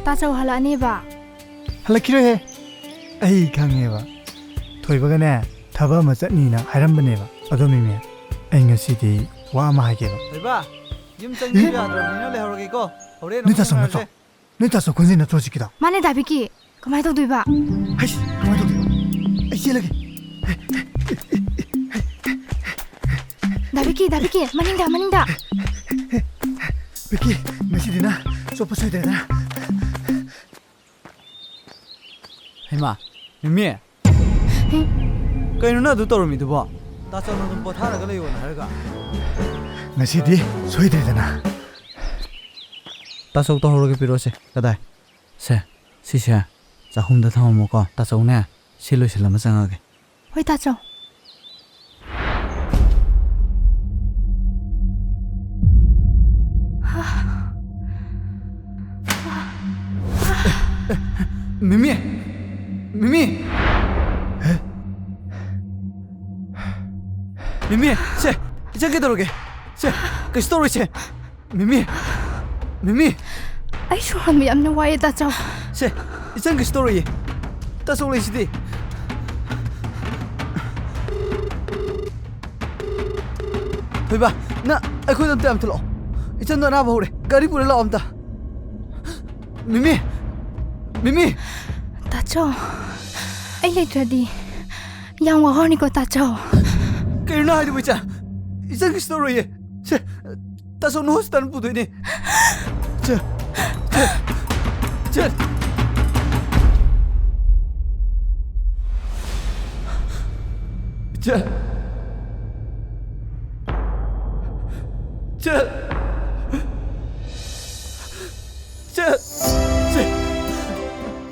ताचौ हलानेबा हलकिरे आई खांगेबा थोइबगने थबा म चटनीना हायरमबनेबा अदो मिमे आई ngasidi wa ma haigeba थोइबा यम चंगी याद्रो निनो लेहरगेको हौरे नि तासो न नि तासो खुंजि न थोजिकिदा माने दाबिकी कमाय तौदुइबा हाइस कमाय तौदुइबा आई चेलगे दाबिकी मनिंदा बिकी ngasidiना सोपा सोइदेना हेमा मिमी कइनो न दु तोरमिदुबो ताचौन दुम पोथारगा लैयोन हारगा ngasidi soidedana ताचौ तो हरगे पिरोसे कदाय से सिसे जाहुमदा थाममको ताचौने सिलो सिलमा चंगागे होय ताचौ मिमी से जगे दरोगे से किस तोरे से मिमी आई शुरम यामने वाये ताचौ से इचन किस तोरे ताचौ लेसिदि थोइबा ना अखोय दम तम तलो इचन दो ना भौरे गाड़ी पुरे ला अमता मिमी ताचौ आई लेट्रदी याम वहरनी को ताचौ कइनो हाइदु बचा इचन किस तोरे से ताचौ नो हस्तान पुदुइने चल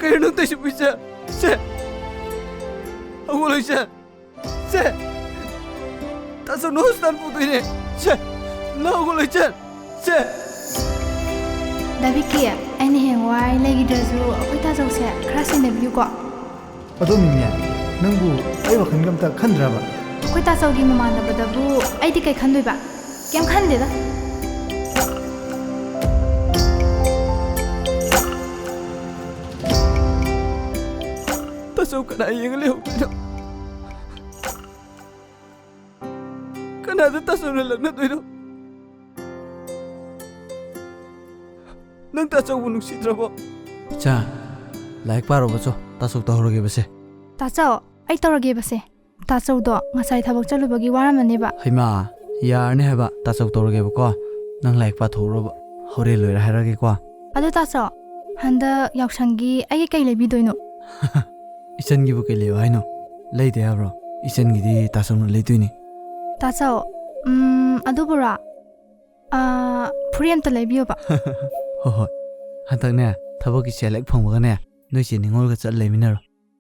कइनो तैसु बचा से अगोलैसा से ताचौ नो हस्तान पुदुइने से लागोलैसा से दाबिकी आइने हेंवाय लेगिदरजु अखोय ताचौ से खरा सिनेबियु को अदो मिमे नंगु आई वखन गमता खंद्राबा अखोय ताचौगी ममानबदबु आइदि कै खनदुइबा केम खनदेदा ताचौ कना येंगले होनो कना द ताचौ न लगना दोइनो नंग ताचौ नुसिद्रबो चा लाइक पारो बचो ताचौ तहरगे बसे ताचौ आई तौरगे बसे ताचौ दो ngasai thabak chalubagi waramaniba Hema यारने हेबा ताचौ तहरगे बको नंग लाइक पा थोरबो हौरे लोइरा हारगे को अदो ताचौ हंदा यावसंगी आई कै लेबिदोइनो इचनगी बुके लेयो हैनो लेदे हाब्रो इचनगी दि ताचौ न लेदुइनि ताचौ अदो बुरा फुरियम त लेबियोबा हो हंतकने थबकी सेलेक्ट फंगबगने नोइसे निंगोलगा चल लेमिनारो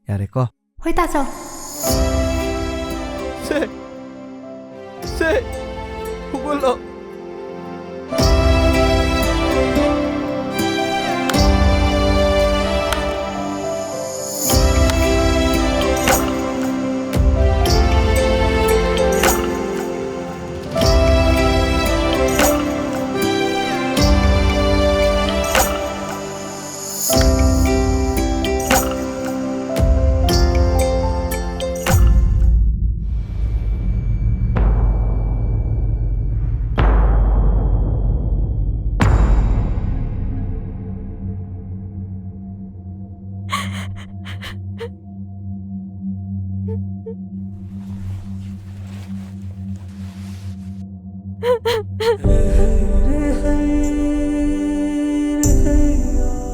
यारे को होय ताचौ से हुगोलो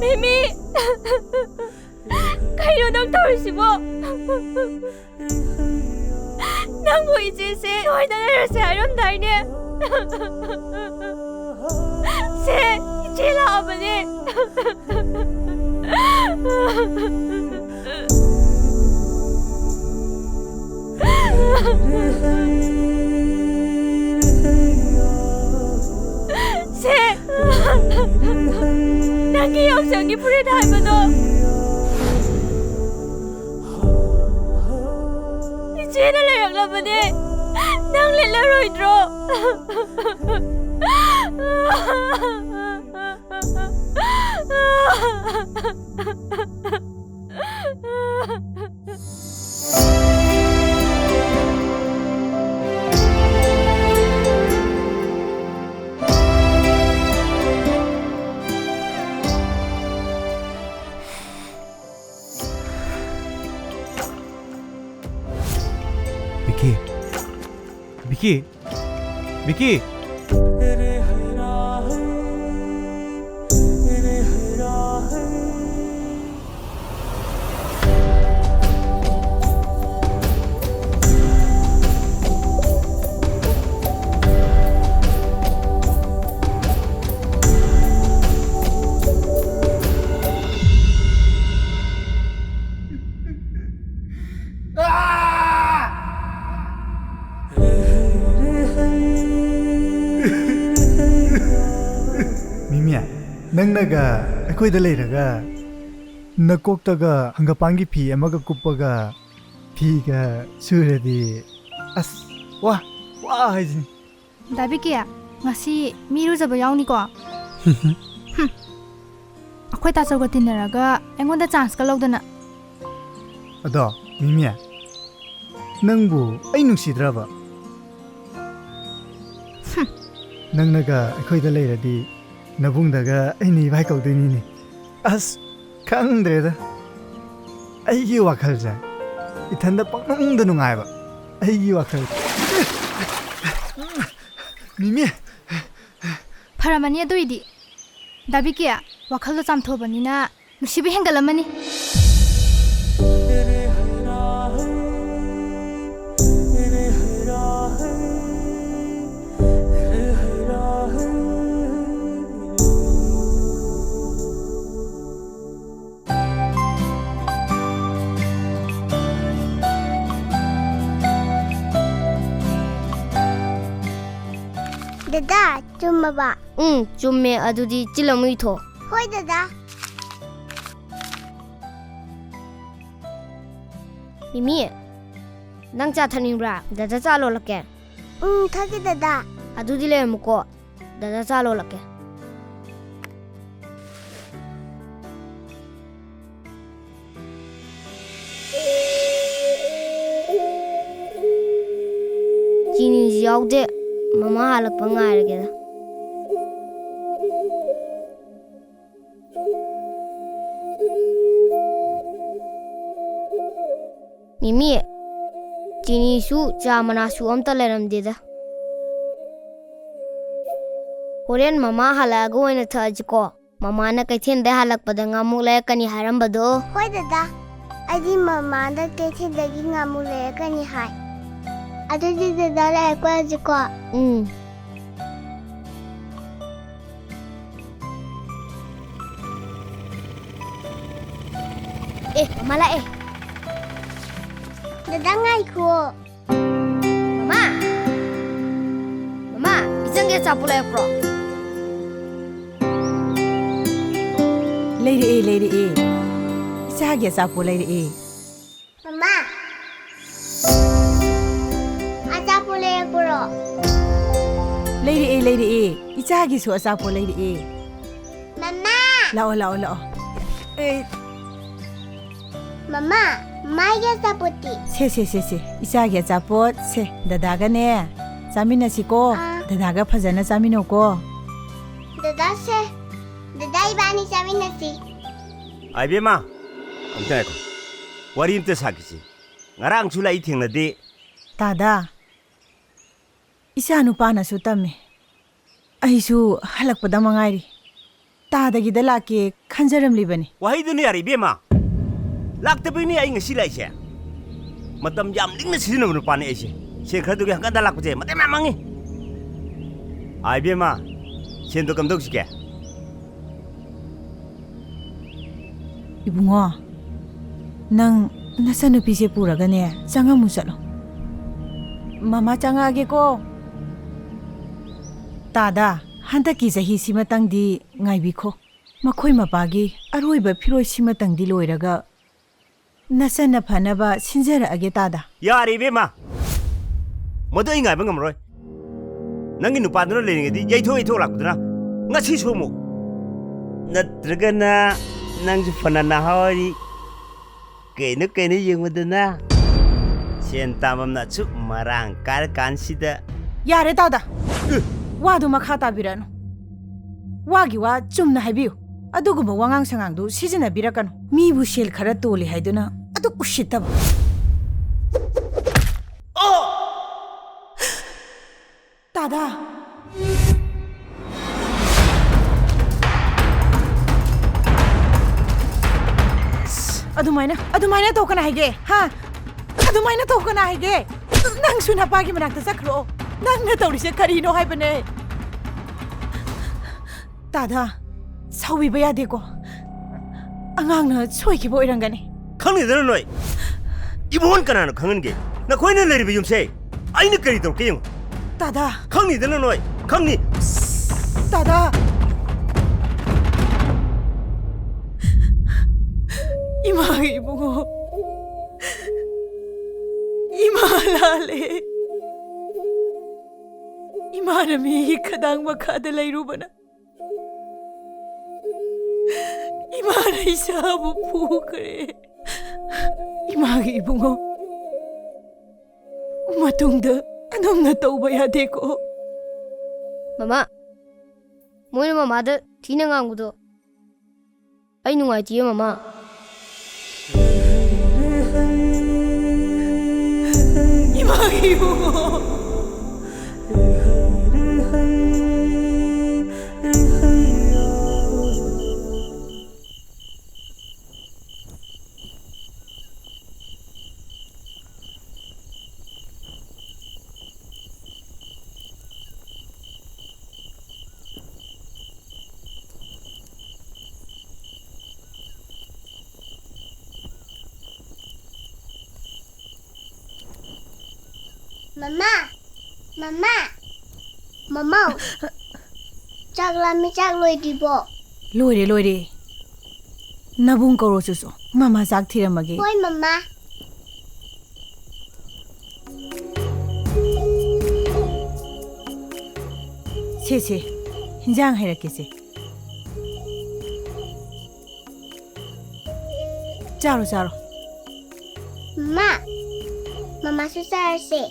미미 가이로당 털시보 난 보이지시 너희들을 하련다이네 세 이제라 아버니 세 나기 영상이 불에 닮아도 이제는 내려가보니 낭 릴러로 이들어 Vicky 미미야, 낭나가 아코이다 레이라가 나꼭다가 한가방기 피 에마가 꾸빠가 피가 수레디 아스 와 하이지 다비키야, ngasi 미루자바 야우니को. 아코이 따서가 티나라가 앵원다 찬스가 ලꯧꯗꯅ. 아도 미미야, 낭부 아이 눅시드라바. 낭나가 아코이다 레이라디 나붕다가 아이니 바이 거드니니 아스 칸드레다 아이기 와칼자 이탄다 뻥뻥도 누가이바 아이기 와칼 미미 파라마니 도이디. 다비키야, 와칼도 잠토바니나 누시비 행갈라마니. Dada, chumaba. Chumme adudi chilamui tho. Hoi dada. Mimi, nang cha thaningbra, dada cha lo lakke. Thaki dada. Adudi le muko, dada cha lo lakke. Chini yaude, mama halak pa ngairage da. Mimi, chini su cha mana su amta leram de da. Horen mama halago ina thajko. Mama na kaithin de halak pa da ngamuk le kani haram bado. Hoi dada. Adi mama da kethi dagi ngamu le kani hai. Adudi dada le kwa jiko. Mama la Dada ngai ko. Mama, isang ge sapula pro. Lady, Isagi sapo lady. Mama. Acha pule kuro. Lady, Isagi su sapo lady. Mama. Lao. Mama, mai ge saputi. Se. Isagi sapo se dadaga ne. Samina siko. Dadaga phajana samino ko. Dada se. Dada ibani saminasi. 아이베마, 엄청나고. 와리임때 사기지. 나랑 줄라 이팅나디. Tada. Isa nupa na su tami. Aisu halakpada mangairi. Tada gida laki khanjaram libani. 와이드니 아이베마. 락터비니 아잉 실라이세. 마담 얌 링나 시즈는 빠네 에시. 셰크르도게 한간다 락부제 마담 망이. 아이베마. 셴도 감독시게. Ibungo. Nang nasa nupi siya puraga niya. Sanga mo salo. Mama changa age ko. Tada, handa ki sahi simatang di ngay biko. Makoy mapagi, aroy ba piroy simatang di loiraga. Nasa na pa na ba sinjara age tada. 야 아이베마. 뭐도 인가 이번 거뭐로. nangi nupadno lening di yaitho 락부드나. nga si somo. 나트르가나 ꯅꯪꯁꯨ ꯐꯅ ꯅꯍꯥꯋꯥꯔꯤ ꯀꯩꯅꯣ ꯌꯦꯡꯕꯗꯅ ꯁꯦꯟ ꯇꯥꯟꯐꯝꯅ ꯑꯁꯨꯛ ꯃꯔꯥꯡ ꯀꯥꯏꯔꯀꯥꯟꯁꯤꯗ ꯌꯥꯔꯦ ꯇꯥꯎꯗ ꯋꯥꯗꯨ ꯃꯈꯥ ꯇꯥꯕꯤꯔꯛꯑꯅꯨ ꯋꯥꯒꯤ ꯋꯥ ꯆꯨꯝꯅ ꯍꯥꯏꯕꯤꯌꯨ ꯑꯗꯨꯒꯨꯝꯕ ꯋꯥꯉꯥꯡ ꯁꯉꯥꯡꯗꯨ ꯁꯤꯖꯤꯟꯅꯕꯤꯔꯛꯀꯅꯨ ꯃꯤꯕꯨ ꯁꯦꯜ ꯈꯔ ꯇꯣꯜꯂꯤ ꯍꯥꯏꯗꯨꯅ ꯑꯗꯨ ꯎꯁꯤꯠꯇꯕ ꯇꯥꯗ ꯑꯗꯨꯃꯥꯏꯅ ꯇꯧꯀꯅꯥ ꯍꯥꯏꯒꯦ ꯍꯥ ꯑꯗꯨꯃꯥꯏꯅ ꯇꯧꯀꯅꯥ ꯍꯥꯏꯒꯦ ꯅꯪꯁꯨ ꯅꯄꯥꯒꯤ ꯃꯅꯥꯛꯇ ꯆꯠꯈ꯭ꯔꯣ ꯅꯪꯅ ꯇꯧꯔꯤꯁꯦ ꯀꯔꯤꯅꯣ ꯍꯥꯏꯕꯅꯦ ꯇꯥꯗ ꯁꯥꯎꯕꯤꯕ ꯌꯥꯗꯦꯀꯣ ꯑꯉꯥꯡꯅ ꯁꯣꯏꯈꯤꯕ ꯑꯣꯏꯔꯝꯒꯅꯤ ꯈꯪꯅꯤꯗꯅ ꯅꯣꯏ 이번 ꯀꯅꯥꯅ ꯈꯪꯍꯟꯒꯦ ꯅꯈꯣꯏꯅ ꯂꯩꯔꯤꯕ ꯌꯨꯝꯁꯦ ꯑꯩꯅ ꯀꯔꯤ ꯇꯧꯔꯛꯀꯦ ꯌꯦꯡꯉꯨ ꯇꯥꯗ ꯈꯪꯅꯤꯗꯅ ꯅꯣꯏ ꯈꯪꯅꯤ ꯇꯥꯗ 이마가 이보고 이마라래 이마는 미 가당 마카드 레이루바나 이마는 이사부 부그래 이마가 이보고 마통다 안엄나 떠봐야 되고 Mama, moin mamada thina ngangudo. Ai nungaitiye mama. 이마가 이보고 Mama, chắc làm chắc lôi đi bộ. 로이레 나붕 걸어줘서 마마 작티라마게 Ôi mama, 세세 현장 해라께세 자로 mama susah sih.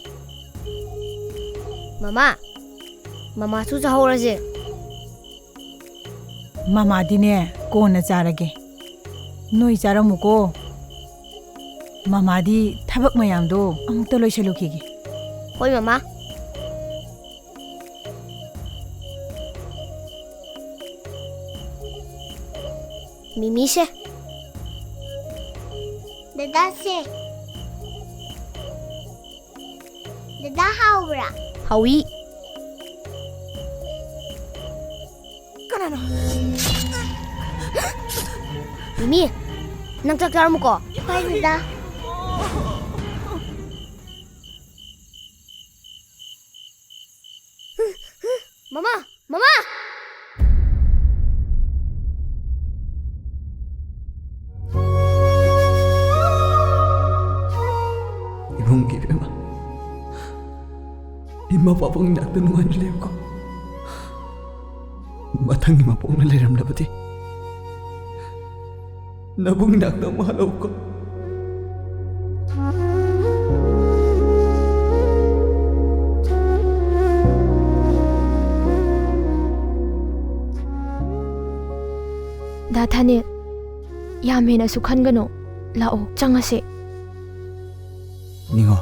Mama susah horase. 마마디네 꼬나 자라게 노이 자라무고 마마디 타박 마ям도 아무것도 로이셜로키기 Oi mama. Mimi se. Dada sih. Dada haura. Hawi. 까나노 Mimi, nang cakar mo ko. Ôi dada. Mama. 이번 기회만 이마 바봉 낙도 누구한테 레우고 마탕이 마봉을 레람라버디 나봉 낙도 마하라우고 다타니 야메나 수칸가노 라오 짱하세 닝어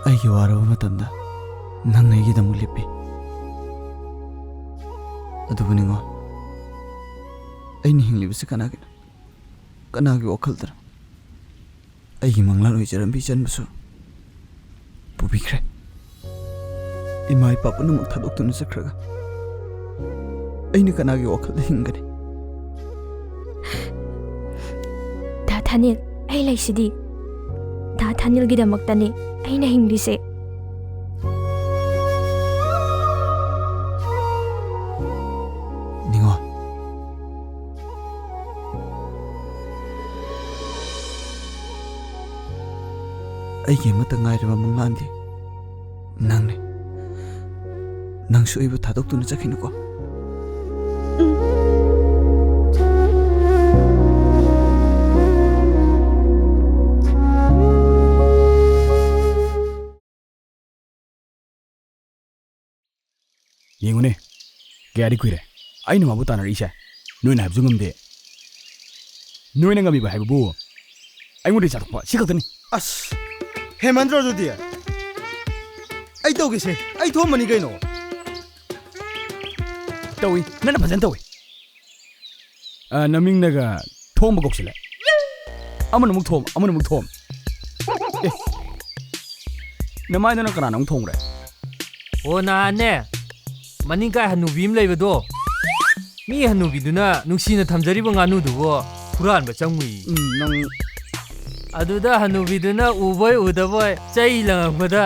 아이기 와라우 마탄다 낭나 이기다무 리피 ꯑꯗꯨꯕꯨ ꯅꯤꯡꯉꯣ ꯑꯩꯅ ꯍꯤꯡꯂꯤꯕꯁꯤ ꯀꯅꯥꯒꯤ ꯋꯥꯈꯜꯗꯔ ꯑꯩꯒꯤ ꯃꯪꯂꯥꯟ ꯑꯣꯏꯖꯔꯝꯕꯤ ꯏꯆꯟꯕꯨꯁꯨ ꯄꯨꯕꯤꯈ꯭ꯔꯦ ꯏꯃꯥ ꯏꯄꯥ ꯄꯨꯝꯅꯃꯛ ꯊꯥꯗꯣꯛꯇꯨꯅ ꯆꯠꯈ꯭ꯔꯒ ꯑꯩꯅ ꯀꯅꯥꯒꯤ ꯋꯥꯈꯜꯗ ꯍꯤꯡꯒꯅꯤ 다타닐 ꯑꯩ ꯂꯩꯁꯤꯗꯤ 다타닐ꯒꯤꯗꯃꯛꯇꯅꯤ ꯑꯩꯅ ꯍꯤꯡꯂꯤꯁꯦ ꯅꯤꯡꯉꯣ ꯑꯩꯒꯤ ꯑꯃꯠꯇ ꯉꯥꯏꯔꯕ ꯃꯪꯂꯥꯟꯗꯤ ꯅꯪꯅꯦ ꯅꯪꯁꯨ ꯑꯩꯕꯨ ꯊꯥꯗꯣꯛꯇꯨꯅ ꯆꯠꯈꯤꯅꯨꯀꯣ ꯌꯦꯡꯉꯨꯅꯦ ꯀꯌꯥꯗꯤ ꯀꯨꯏꯔꯦ ꯑꯩꯅ ꯃꯥꯕꯨ ꯇꯥꯟꯅꯔꯛꯏꯁꯦ ꯅꯣꯏꯅ ꯍꯥꯏꯕꯁꯨ ꯉꯝꯗꯦ ꯅꯣꯏꯅ ꯉꯝꯃꯤꯕ ꯍꯥꯏꯕꯕꯨ ꯑꯩꯉꯣꯟꯗ ꯆꯥꯊꯣꯛꯄ ꯁꯤ ꯈꯛꯇꯅꯤ ꯑꯁ ꯍꯦꯃꯟꯗ꯭ꯔꯣ ꯑꯗꯨꯗꯤ ꯑꯩ ꯇꯧꯒꯦꯁꯦ ꯑꯩ ꯊꯣꯝꯕꯅꯤ ꯀꯩꯅꯣ ꯇꯧꯏ ꯅꯪꯅ ꯐꯖꯅ ꯇꯧꯏ ꯅꯃꯤꯡꯅꯒ ꯊꯣꯝꯕ ꯀꯧꯁꯤꯜꯂꯦ ꯑꯃꯅ ꯑꯃꯨꯛ ꯊꯣꯝ ꯑꯃꯅ ꯑꯃꯨꯛ ꯊꯣꯝ ꯑꯦ ꯅꯃꯥꯏꯗꯅ ꯀꯅꯥꯅ ꯑꯃꯨꯛ ꯊꯣꯝꯈ꯭ꯔꯦ ꯑꯣ ꯅꯍꯥꯟꯅꯦ ꯃꯅꯤꯡꯀꯥꯏ ꯍꯟꯅꯨꯕꯤ ꯑꯃ ꯂꯩꯕꯗꯣ ꯃꯤ ꯍꯟꯅꯨꯕꯤꯗꯨꯅ ꯅꯨꯡꯁꯤꯅ ꯊꯝꯖꯔꯤꯕ ꯉꯥꯅꯨꯗꯨꯕꯨ ꯍꯨꯔꯥꯟꯕ ꯆꯪꯉꯨꯏ ꯅꯪ ꯑꯗꯨꯗ ꯍꯟꯅꯨꯕꯤꯗꯨꯅ ꯎꯕꯣꯏ ꯎꯗꯕꯣꯏ ꯆꯩ ꯂꯪꯉꯛꯄꯗ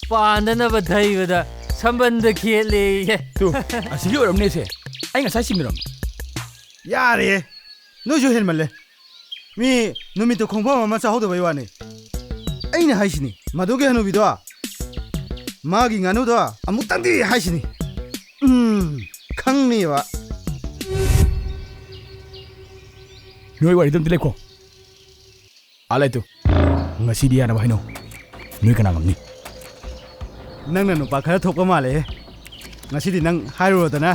ꯄꯥꯟꯗꯅꯕ ꯊꯩꯕꯗ ꯁꯝꯕꯟꯗ ꯈꯦꯠꯂꯦꯌꯦ ꯇꯨ ꯑꯁꯤꯒꯤ ꯑꯣꯏꯔꯝꯅꯦꯁꯦ ꯑꯩ ꯉꯁꯥꯏ ꯆꯤꯡꯅꯔꯝꯃꯤ ꯌꯥꯔꯦ ꯅꯣꯏꯁꯨ ꯍꯦꯟꯃꯜꯂꯦ ꯃꯤ ꯅꯨꯃꯤꯠꯇꯨ ꯈꯣꯡꯐꯝ ꯑꯃ ꯆꯥꯍꯧꯗꯕꯩ ꯋꯥꯅꯤ ꯑꯩꯅ ꯍꯥꯏꯁꯤꯅꯤ ꯃꯗꯨꯒꯤ ꯍꯅꯨꯕꯤꯗꯣ ꯃꯥꯒꯤ ꯉꯥꯅꯨꯗꯣ ꯑꯃꯨꯛꯇꯪꯗꯤ ꯍꯥꯏꯁꯤꯅꯤ ꯈꯪꯅꯤꯕ ꯅꯣꯏ ꯋꯥꯔꯤꯗꯣ ꯑꯝꯇ ꯂꯩꯈꯣ ꯂꯩꯇꯨ ꯉꯁꯤꯗꯤ ꯌꯥꯅꯕ ꯍꯥꯏꯅꯧ ꯅꯣꯏ ꯀꯅꯥ ꯉꯝꯅꯤ ꯅꯪꯅ ꯅꯨꯄꯥ ꯈꯔ ꯊꯣꯛꯄ ꯃꯥꯜꯂꯦ ꯉꯁꯤꯗꯤ ꯅꯪ ꯍꯥꯏꯔꯨꯔꯗꯅ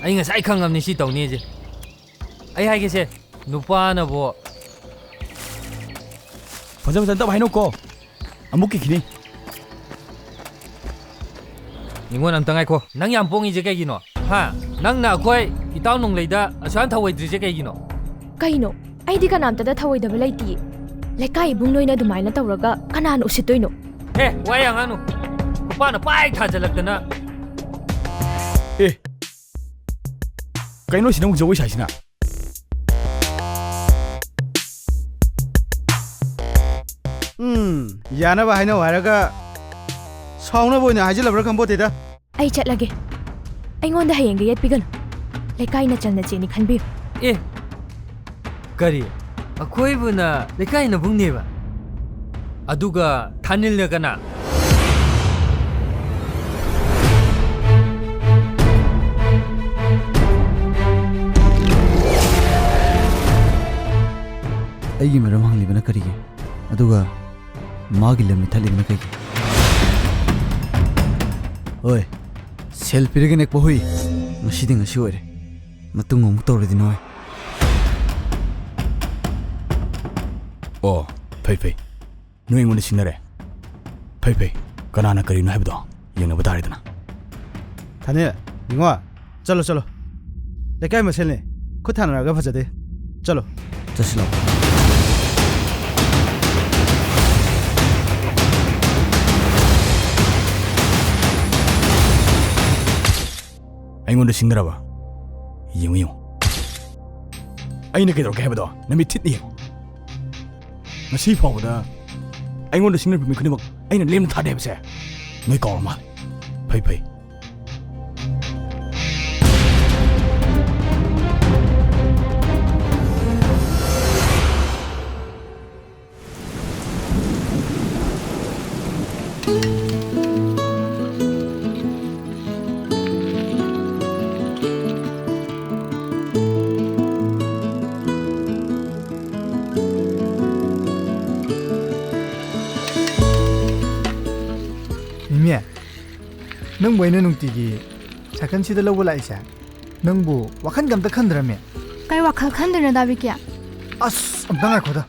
ꯑꯩ ꯉꯁꯥꯏ ꯈꯪꯉꯕꯅꯤ ꯁꯤ ꯇꯧꯅꯤꯁꯦ ꯑꯩ ꯍꯥꯏꯒꯦꯁꯦ ꯅꯨꯄꯥꯅꯕꯨ ꯐꯖ ꯐꯖꯅ ꯇꯧ ꯍꯥꯏꯅꯧꯀꯣ ꯑꯃꯨꯛ ꯀꯤꯈꯤꯅꯤ ꯅꯤꯉꯣꯟ ꯑꯝꯇ ꯉꯥꯏꯈꯣ ꯅꯪ ꯌꯥꯝ ꯄꯣꯡꯉꯤꯁꯦ ꯀꯩꯒꯤꯅꯣ ꯍꯥ ꯅꯪꯅ ꯑꯩꯈꯣꯏ ꯏꯇꯥꯎ ꯅꯣꯡꯂꯩꯗ ꯑꯁꯨꯌꯥꯝ ꯊꯧꯑꯣꯏꯗ꯭ꯔꯤꯁꯦ ꯀꯩꯒꯤꯅꯣ ꯀꯩꯅꯣ ꯑꯩꯗꯤ ꯀꯅꯥꯝꯇꯗ ꯊꯧꯑꯣꯏꯗꯕ ꯂꯩꯇꯤꯌꯦ ꯂꯩꯀꯥꯏ ꯏꯕꯨꯡ ꯅꯣꯏꯅ ꯑꯗꯨꯃꯥꯏꯅ ꯇꯧꯔꯒ ꯀꯅꯥꯅ ꯎꯁꯤꯠꯇꯣꯏꯅꯣ ꯍꯦ ꯋꯥ ꯌꯥꯝ ꯉꯥꯡꯅꯨ ꯅꯨꯄꯥꯅ ꯄꯥꯏ ꯊꯥꯖꯤꯜꯂꯛꯇꯅ ꯑꯦ ꯀꯩꯅꯣ ꯁꯤꯅ ꯑꯃꯨꯛ ꯖꯒꯣꯏ ꯁꯥꯏꯁꯤꯅ ꯌꯥꯅꯕ ꯍꯥꯏꯅꯧ ꯍꯥꯏꯔꯒ ꯁꯥꯎꯅꯕ ꯑꯣꯏꯅ ꯍꯥꯏꯖꯤꯜꯂꯕ꯭ꯔꯥ ꯈꯪꯄꯣꯠꯇꯦꯗ ꯑꯩ ꯆꯠꯂꯒꯦ ꯑꯩꯉꯣꯟꯗ ꯍꯌꯦꯡꯒ ꯌꯦꯠꯄꯤꯒꯅꯨ ꯂꯩꯀꯥꯏꯅ ꯆꯟꯅ ꯆꯦꯅꯤ ꯈꯟꯕꯤꯌꯨ ꯑꯦ ꯀꯔꯤ ꯑꯩꯈꯣꯏꯕꯨꯅ ꯂꯩꯀꯥꯏ ꯅꯕꯨꯡꯅꯦꯕ ꯑꯗꯨꯒ ꯊꯥꯅꯤꯜꯅ ꯀꯅꯥ ꯑꯩꯒꯤ ꯃꯔꯝ ꯍꯪꯂꯤꯕꯅ ꯀꯔꯤꯒꯤ ꯑꯗꯨꯒ ꯃꯥꯒꯤ ꯂꯝ ꯏꯊꯠꯂꯤꯕꯅ ꯀꯩꯒꯤ ꯍꯣꯏ ꯁꯦꯜ ꯄꯤꯔꯒ ꯅꯦꯛꯄ ꯍꯨꯏ ꯉꯁꯤꯗꯤ ꯉꯁꯤ ꯑꯣꯏꯔꯦ ꯃꯇꯨꯡ ꯑꯃꯨꯛ ꯇꯧꯔꯗꯤ ꯅꯣꯏ ꯑꯣ ꯐꯩ ꯐꯩ ꯅꯣꯏ ꯑꯩꯉꯣꯟꯗ ꯁꯤꯡꯅꯔꯦ ꯐꯩ ꯐꯩ ꯀꯅꯥꯅ ꯀꯔꯤꯅꯣ ꯍꯥꯏꯕꯗꯣ ꯌꯦꯡꯅꯕ ꯇꯥꯔꯦꯗꯅ ꯊꯥꯅꯦ ꯅꯤꯡꯉꯣ ꯆꯠꯂꯣ ꯆꯠꯂꯣ ꯂꯩꯀꯥꯏ ꯃꯁꯦꯜꯅꯦ ꯈꯨꯠ ꯊꯥꯅꯔꯒ ꯐꯖꯗꯦ ꯆꯠꯂꯣ ꯆꯠꯁꯤꯂꯣ ꯑꯩꯉꯣꯟꯗ ꯁꯤꯡꯅꯔꯕ ꯌꯦꯡꯉꯨ ꯌꯦꯡꯉꯨ ꯑꯩꯅ ꯀꯩꯗꯧꯔꯒꯦ ꯍꯥꯏꯕꯗꯣ ꯅꯃꯤꯠ ꯊꯤꯠꯅ ꯌꯦꯡꯉꯨ ꯉꯁꯤ ꯐꯥꯎꯕꯗ ꯑꯩꯉꯣꯟꯗ ꯁꯤꯡꯅꯔꯤꯕ ꯃꯤ ꯈꯨꯗꯤꯡꯃꯛ ꯑꯩꯅ ꯂꯦꯝꯅ ꯊꯥꯗꯦ ꯍꯥꯏꯕꯁꯦ ꯅꯣꯏ ꯀꯥꯎꯔ ꯃꯥꯜꯂꯦ ꯐꯩ ꯐꯩ ꯃꯤꯃꯤ ꯅꯪꯕꯨ ꯑꯩꯅ ꯅꯨꯡꯇꯤꯒꯤ ꯁꯥꯏꯀꯜꯁꯤꯗ ꯂꯧꯕ ꯂꯥꯛꯏꯁꯦ ꯅꯪꯕꯨ ꯋꯥꯈꯟꯒ ꯑꯝꯇ ꯈꯟꯗ꯭ꯔꯃꯤ ꯀꯩ ꯋꯥꯈꯜ ꯈꯟꯗꯣꯏꯅꯣ ꯗꯥꯕꯤꯀꯤ ꯑꯁ ꯑꯝꯇ ꯉꯥꯏꯈꯣꯗ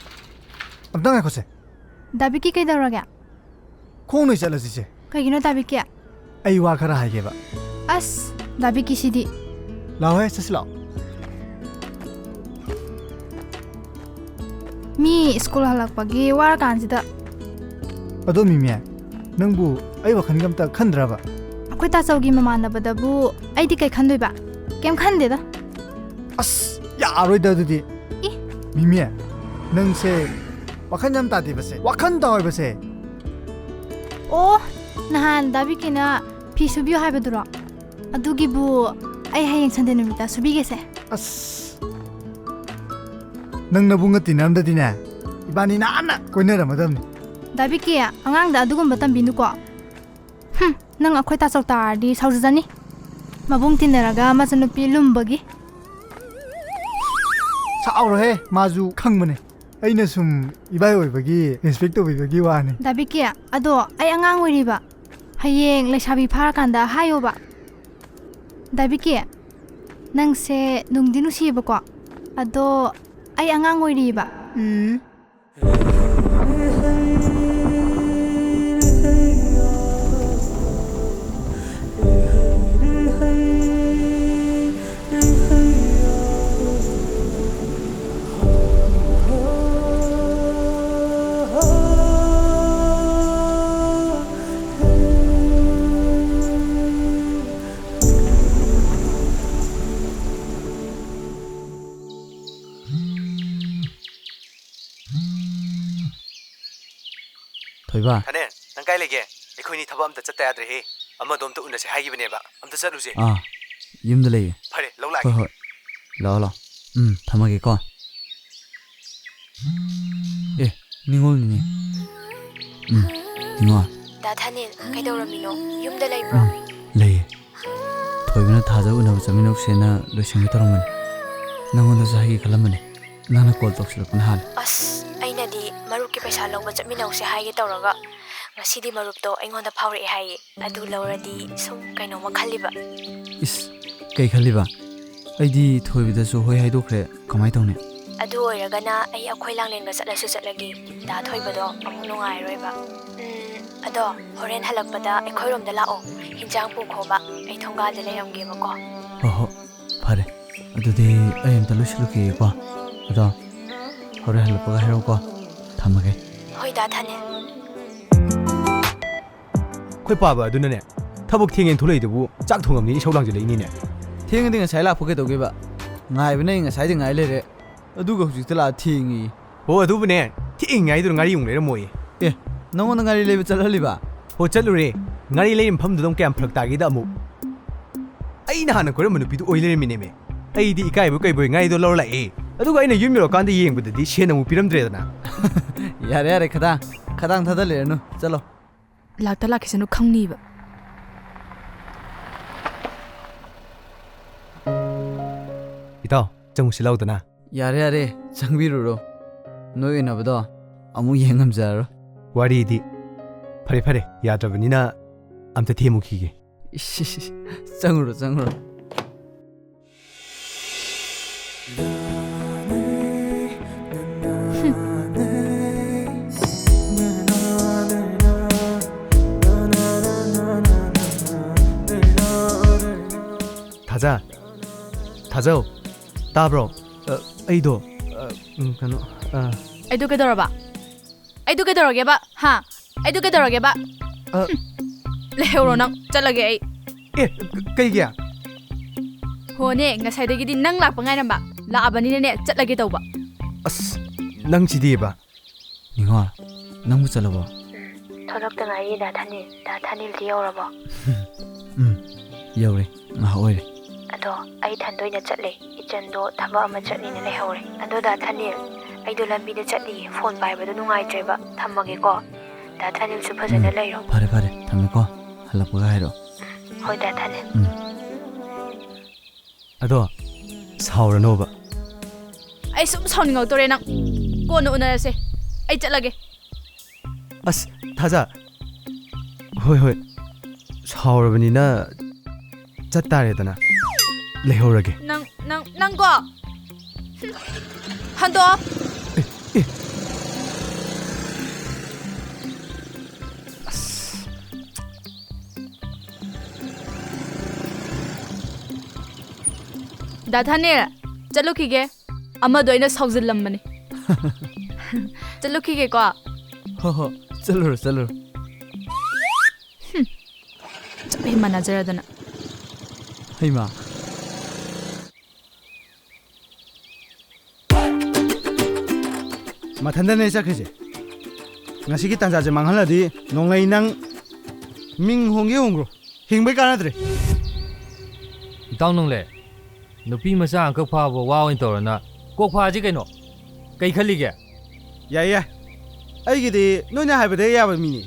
ꯑꯝꯇ ꯉꯥꯏꯈꯣꯁꯦ ꯗꯥꯕꯤꯀꯤ ꯀꯩꯗꯧꯔꯒꯦ ꯈꯣꯡꯅ ꯆꯠꯂꯁꯤꯁꯦ ꯀꯩꯒꯤꯅꯣ ꯗꯥꯕꯤꯀꯤ ꯑꯩ ꯋꯥ ꯈꯔ ꯍꯥꯏꯒꯦꯕ ꯑꯁ ꯗꯥꯕꯤꯀꯤꯁꯤꯗꯤ ꯂꯥꯛꯑꯣꯍꯦ ꯆꯠꯁꯤ ꯂꯥꯛꯑꯣ ꯃꯤ ꯁ꯭ꯀꯨꯜ ꯍꯜꯂꯛꯄꯒꯤ ꯋꯥꯔꯀꯥꯟꯁꯤꯗ ꯑꯗꯣ ꯃꯤꯃꯤ ꯅꯪꯕꯨ ꯑꯩ ꯋꯥꯈꯟꯒ ꯑꯝꯇ ꯈꯟꯗ꯭ꯔꯕ ꯑꯩꯈꯣꯏ ꯇꯥꯆꯧꯒꯤ ꯃꯃꯥꯟꯅꯕꯗꯕꯨ ꯑꯩꯗꯤ ꯀꯩ ꯈꯟꯗꯣꯏꯕ ꯀꯩꯝ ꯈꯟꯗꯦꯗ ꯑꯁ ꯌꯥꯔꯣꯏꯗ ꯑꯗꯨꯗꯤ ꯏ ꯃꯤꯃꯤ ꯅꯪꯁꯦ ꯋꯥꯈꯟ ꯌꯥꯝ ꯇꯥꯗꯦꯕꯁꯦ ꯋꯥꯈꯟ ꯇꯥꯎꯏꯕꯁꯦ ꯑꯣ ꯅꯍꯥꯟ ꯗꯥꯕꯤꯀꯤꯅ ꯐꯤ ꯁꯨꯕꯤꯌꯨ ꯍꯥꯏꯕꯗꯨꯔꯣ ꯑꯗꯨꯒꯤꯕꯨ ꯑꯩ ꯍꯌꯦꯡ ꯁꯟꯗꯦ ꯅꯨꯃꯤꯠꯇ ꯁꯨꯕꯤꯒꯦꯁꯦ ꯑꯁ ꯅꯪꯅꯕꯨ ꯉꯠꯇꯤꯅꯔꯝꯗꯗꯤꯅꯦ ꯏꯕꯥꯅꯤ ꯅꯥꯟꯅ ꯀꯣꯏꯅꯔꯝꯃꯗꯕꯅꯤ ꯗꯥꯕꯤꯀꯤ ꯑꯉꯥꯡꯗ ꯑꯗꯨꯒꯨꯝꯕ ꯇꯝꯕꯤꯅꯨꯀꯣ ꯅꯪ ꯑꯩꯈꯣꯏ ꯇꯥꯆꯧ ꯇꯥꯔꯗꯤ ꯁꯥꯎꯖꯖꯅꯤ ꯃꯕꯨꯡ ꯇꯤꯟꯅꯔꯒ ꯃꯆꯟꯅꯨꯄꯤ ꯂꯨꯝꯕꯒꯤ ꯁꯥꯎꯔꯣꯍꯦ ꯃꯥꯁꯨ ꯈꯪꯕꯅꯦ ꯑꯩꯅ ꯁꯨꯝ ꯏꯕꯥꯏ ꯑꯣꯏꯕꯒꯤ ꯔꯦꯁꯄꯦꯛ ꯇꯧꯕꯤꯕꯒꯤ ꯋꯥꯅꯤ ꯗꯥꯕꯤꯀꯤ ꯑꯗꯣ ꯑꯩ ꯑꯉꯥꯡ ꯑꯣꯏꯔꯤꯕ ꯍꯌꯦꯡ ꯂꯩꯁꯥꯕꯤ ꯐꯥꯔꯀꯥꯟꯗ ꯍꯥꯏꯌꯣꯕ ꯗꯥꯕꯤꯀꯤ ꯅꯪꯁꯦ ꯅꯨꯡꯗꯤ ꯅꯨꯡꯁꯤꯌꯦꯕꯀꯣ ꯑꯗꯣ ꯑꯩ ꯑꯉꯥꯡ ꯑꯣꯏꯔꯤꯕ ꯊꯣꯏꯕ ꯊꯥꯅꯦꯜ ꯅꯪ ꯀꯥꯏ ꯂꯩꯒꯦ ꯑꯩꯈꯣꯏꯅꯤ ꯊꯕꯛ ꯑꯝꯇ ꯆꯠꯇ ꯌꯥꯗ꯭ꯔꯦꯍꯦ ꯑꯃꯗꯣ ꯑꯝꯇ ꯎꯅꯁꯦ ꯍꯥꯏꯈꯤꯕꯅꯦꯕ ꯑꯝꯇ ꯆꯠꯂꯨꯁꯦ ꯌꯨꯝꯗ ꯂꯩꯌꯦ ꯐꯔꯦ ꯂꯧ ꯂꯥꯛꯑꯒꯦ ꯍꯣꯏ ꯂꯥꯛꯑꯣ ꯊꯝꯃꯒꯦꯀꯣ ꯅꯤꯡꯉꯣꯜꯅꯤꯅꯦ ꯅꯤꯡꯉꯣꯜ ꯗꯥ ꯊꯥꯅꯤꯜ ꯀꯩꯗꯧꯔꯝꯃꯤꯅꯣ ꯌꯨꯝꯗ ꯂꯩꯕ꯭ꯔꯣ ꯂꯩꯌꯦ ꯊꯣꯏꯕꯅ ꯊꯥꯖ ꯎꯅꯕ ꯆꯠꯃꯤꯟꯅꯧꯁꯦꯅ ꯂꯣꯏꯁꯤꯟꯒꯦ ꯇꯧꯔꯝꯕꯅꯤ ꯅꯪꯉꯣꯟꯗꯁꯨ ꯍꯥꯏꯒꯦ ꯈꯜꯂꯝꯕꯅꯤ ꯅꯪꯅ ꯀꯣꯜ ꯇꯧꯁꯤꯜꯂꯛꯄꯅ ꯍꯥꯟꯅ ꯑꯁ ꯑꯩꯅꯗꯤ ꯃꯔꯨꯞꯀꯤ ꯄꯩꯁꯥ ꯂꯧꯕ ꯆꯠꯃꯤꯟꯅꯧꯁꯦ ꯍꯥꯏꯒꯦ ꯇꯧꯔꯒ ꯉꯁꯤꯗꯤ ꯃꯔꯨꯞꯇꯣ ꯑꯩꯉꯣꯟꯗ ꯐꯥꯎꯔꯛꯑꯦ ꯍꯥꯏꯌꯦ ꯑꯗꯨ ꯂꯧꯔꯗꯤ ꯁꯨꯝ ꯀꯩꯅꯣꯝꯃ ꯈꯜꯂꯤꯕ ꯏꯁ ꯀꯩ ꯈꯜꯂꯤꯕ ꯑꯩꯗꯤ ꯊꯣꯏꯕꯗꯁꯨ ꯍꯣꯏ ꯍꯥꯏꯗꯣꯛꯈ꯭ꯔꯦ ꯀꯃꯥꯏ ꯇꯧꯅꯤ ꯑꯗꯨ ꯑꯣꯏꯔꯒꯅ ꯑꯩꯈꯣꯏ ꯂꯥꯡꯂꯦꯟꯒꯆꯠꯂꯁꯨ ꯆꯠꯂꯒꯦ ꯗꯥ ꯊꯣꯏꯕꯗꯣ ꯑꯃꯨꯛ ꯅꯨꯡꯉꯥꯏꯔꯣꯏꯕ ꯑꯗꯣ ꯍꯣꯔꯦꯟ ꯍꯜꯂꯛꯄꯗ ꯑꯩꯈꯣꯏꯔꯣꯝꯗ ꯂꯥꯛꯑꯣ ꯍꯤꯟꯖꯥꯡ ꯄꯨꯈꯣꯕ ꯑꯩ ꯊꯣꯡꯒꯥꯜꯗ ꯂꯩꯔꯝꯒꯦꯕꯀꯣ ꯍꯣ ꯐꯔꯦ ꯑꯗꯨꯗꯤ ꯑꯩ ꯑꯝꯇ ꯂꯣꯏꯁꯤꯜꯂꯨꯈꯤꯒꯦꯀꯣ ꯑꯗꯣ ꯍꯣꯔꯦꯟ ꯍꯜꯂꯛꯄꯒ ꯍꯥꯏꯔꯛꯎꯀꯣ ꯊꯝꯃꯒꯦ ꯍꯣꯏ ꯗꯥ ꯊꯥꯅꯤꯜ ꯑꯩꯈꯣꯏ ꯄꯥꯕ ꯑꯗꯨꯅꯅꯦ ꯊꯕꯛ ꯊꯦꯡꯉꯦꯅ ꯊꯣꯛꯂꯛꯏꯗꯨꯕꯨ ꯆꯥꯛ ꯊꯣꯡꯉꯝꯅꯤ ꯏꯁꯧ ꯂꯥꯡꯖꯜꯂꯛꯏꯅꯤꯅꯦ ꯊꯦꯡꯉꯗꯤ ꯉꯁꯥꯏ ꯂꯥꯛꯄ ꯀꯩꯗꯧꯒꯦꯕ ꯉꯥꯏꯕꯅ ꯑꯩ ꯉꯁꯥꯏꯗꯤ ꯉꯥꯏ ꯂꯩꯔꯦ ꯑꯗꯨꯒ ꯍꯧꯖꯤꯛꯇ ꯂꯥꯛꯑ ꯊꯦꯡꯉꯤ ꯍꯣ ꯑꯗꯨꯕꯨꯅꯦ ꯊꯦꯡꯉꯤꯉꯩꯗꯨꯗ ꯉꯥꯔꯤ ꯑꯃꯨꯛ ꯂꯩꯔꯝꯃꯣꯏꯌꯦ ꯅꯪꯉꯣꯟꯗ ꯉꯥꯔꯤ ꯂꯩꯕ ꯆꯠꯍꯜꯂꯤꯕ ꯍꯣ ꯆꯠꯂꯨꯔꯦ ꯉꯥꯔꯤ ꯂꯩꯔꯤ ꯃꯐꯝꯗꯨꯗ ꯑꯃꯨꯛ ꯀꯌꯥꯝ ꯐꯔꯛ ꯇꯥꯒꯦꯗ ꯑꯃꯨꯛ ꯑꯩꯅ ꯍꯥꯟꯅ ꯀꯣꯏꯔꯝꯕ ꯅꯨꯄꯤꯗꯨ ꯑꯣꯏ ꯂꯩꯔꯝꯃꯤꯅꯦꯃꯦ ꯑꯩꯗꯤ ꯏꯀꯥꯏꯕꯣꯏ ꯀꯩꯕꯣꯏ ꯉꯥꯔꯤꯗꯣ ꯂꯧꯔ ꯂꯥꯛꯑꯦ ꯑꯗꯨꯒ ꯑꯩꯅ ꯌꯨꯝ ꯌꯧꯔꯀꯥꯟꯗ ꯌꯦꯡꯕꯗꯗꯤ ꯁꯦꯟ ꯑꯃꯨꯛ ꯄꯤꯔꯝꯗ꯭ꯔꯦꯗꯅ ꯌꯥꯔꯦ ꯈꯗꯥꯡ ꯊꯥꯗ ꯂꯩꯔꯅꯨ ꯆꯠꯂꯣ ꯂꯥꯛꯇ ꯂꯥꯛꯈꯤꯁꯅꯨ ꯈꯪꯅꯤꯕ ꯏꯇꯥꯎ ꯆꯪꯉꯨꯁꯤ ꯂꯥꯎꯗꯅ ꯌꯥꯔꯦ ꯆꯪꯕꯤꯔꯨꯔꯣ ꯅꯣꯏ ꯎꯅꯕꯗꯣ ꯑꯃꯨꯛ ꯌꯦꯡꯉꯝꯖꯔꯔꯣꯏ ꯋꯥꯔꯤꯗꯤ ꯐꯔꯦ ꯌꯥꯗ꯭ꯔꯕꯅꯤꯅ ꯑꯝꯇ ꯊꯦꯝꯃꯨꯈꯤꯒꯦ ꯆꯪꯉꯨꯔꯣ ꯊꯥꯖꯧ ꯇꯥꯕ꯭ꯔꯣ ꯑꯩꯗꯣ ꯀꯩꯅꯣ ꯑꯩꯗꯣ ꯀꯩꯗꯧꯔꯒꯦꯕ ꯍꯥ ꯑꯩꯗꯣ ꯀꯩꯗꯧꯔꯒꯦꯕ ꯂꯩꯍꯧꯔꯣ ꯅꯪ ꯆꯠꯂꯒꯦ ꯑꯩ ꯀꯩꯒꯤ ꯍꯣꯅꯦ ꯉꯁꯥꯏꯗꯒꯤꯗꯤ ꯅꯪ ꯂꯥꯛꯄ ꯉꯥꯏꯔꯝꯕ ꯂꯥꯛꯑꯕꯅꯤꯅꯅꯦ ꯆꯠꯂꯒꯦ ꯇꯧꯕ ꯑꯁ ꯅꯪꯁꯤꯗꯤꯕ ꯅꯤꯡꯉꯣꯜ ꯅꯪꯕꯨ ꯆꯠꯂꯕꯣ ꯊꯣꯛꯂꯛꯇ ꯉꯥꯏꯔꯤ ꯗꯥ ꯊꯥꯅꯤꯜꯗꯤ ꯌꯧꯔꯕꯣ ꯌꯧꯔꯦ ꯉꯥꯏꯍꯥꯛ ꯑꯣꯏꯔꯦ ꯑꯗꯣ ꯑꯩ ꯊꯟꯗꯣꯏꯅ ꯆꯠꯂꯦ ꯏꯆꯟꯗꯣ ꯊꯕꯛ ꯑꯃ ꯆꯠꯅꯤꯅ ꯂꯩꯍꯧꯔꯦ ꯑꯗꯣ ꯗꯥ ꯊꯥꯅꯤꯜ ꯑꯩꯗꯣ ꯂꯝꯕꯤꯗ ꯆꯠꯂꯤꯌꯦ ꯐꯣꯟ ꯄꯥꯏꯕꯗꯣ ꯅꯨꯡꯉꯥꯏꯇ꯭ꯔꯦꯕ ꯊꯝꯃꯒꯦꯀꯣ ꯗꯥ ꯊꯥꯅꯤꯜꯁꯨ ꯐꯖꯅ ꯂꯩꯔꯣ ꯐꯔꯦ ꯊꯝꯃꯦꯀꯣ ꯍꯜꯂꯛꯄꯒ ꯍꯥꯏꯔꯛꯑꯣ ꯍꯣꯏ ꯗꯥ ꯊꯥꯅꯤꯜ ꯑꯗꯣ ꯁꯥꯎꯔꯅꯣꯕ ꯑꯩ ꯁꯨꯝ ꯁꯥꯎꯅꯤꯡꯉꯛꯇꯣꯔꯦ ꯅꯪ ꯀꯣꯟꯅ ꯎꯅꯔꯁꯦ ꯑꯩ ꯆꯠꯂꯒꯦ ꯑꯁ ꯊꯥꯖ ꯍꯣꯏ ꯁꯥꯎꯔꯕꯅꯤꯅ ꯆꯠꯇꯥꯔꯦꯗꯅ ꯂꯩꯍꯧꯔꯒꯦ ꯅꯪꯀꯣ ꯍꯟꯗꯣꯛ ꯗꯥ ꯊꯥꯅꯤꯜ ꯆꯠꯂꯨꯈꯤꯒꯦ ꯑꯃꯗꯣ ꯑꯩꯅ ꯁꯥꯎꯖꯤꯜꯂꯝꯕꯅꯦ ꯆꯠꯂꯨꯈꯤꯒꯦꯀꯣ ꯍꯣ ꯆꯠꯂꯨꯔꯣ ꯆꯠꯄ ꯃꯥꯟꯅꯖꯔꯗꯅ ꯍꯩꯃꯥ ꯃꯊꯟꯗꯅꯦ ꯆꯠꯈ꯭ꯔꯤꯁꯦ ꯉꯁꯤꯒꯤ ꯇꯥꯟꯖꯥꯁꯦ ꯃꯥꯡꯍꯜꯂꯗꯤ ꯅꯣꯡꯂꯩ ꯅꯪ ꯃꯤꯡ ꯍꯣꯡꯈ꯭ꯔꯣ ꯍꯤꯡꯕꯩ ꯀꯥꯟꯅꯗ꯭ꯔꯦ ꯏꯇꯥꯎ ꯅꯨꯡꯂꯦ ꯅꯨꯄꯤ ꯃꯆꯥ ꯑꯃꯈꯛ ꯐꯥꯕ ꯋꯥ ꯑꯣꯏꯅ ꯇꯧꯔꯅ ꯀꯣꯛ ꯐꯥꯁꯤ ꯀꯩꯅꯣ ꯀꯩ ꯈꯜꯂꯤꯒꯦ ꯌꯥꯏ ꯑꯩꯒꯤꯗꯤ ꯅꯣꯏꯅ ꯍꯥꯏꯕꯗ ꯌꯥꯕ ꯃꯤꯅꯤ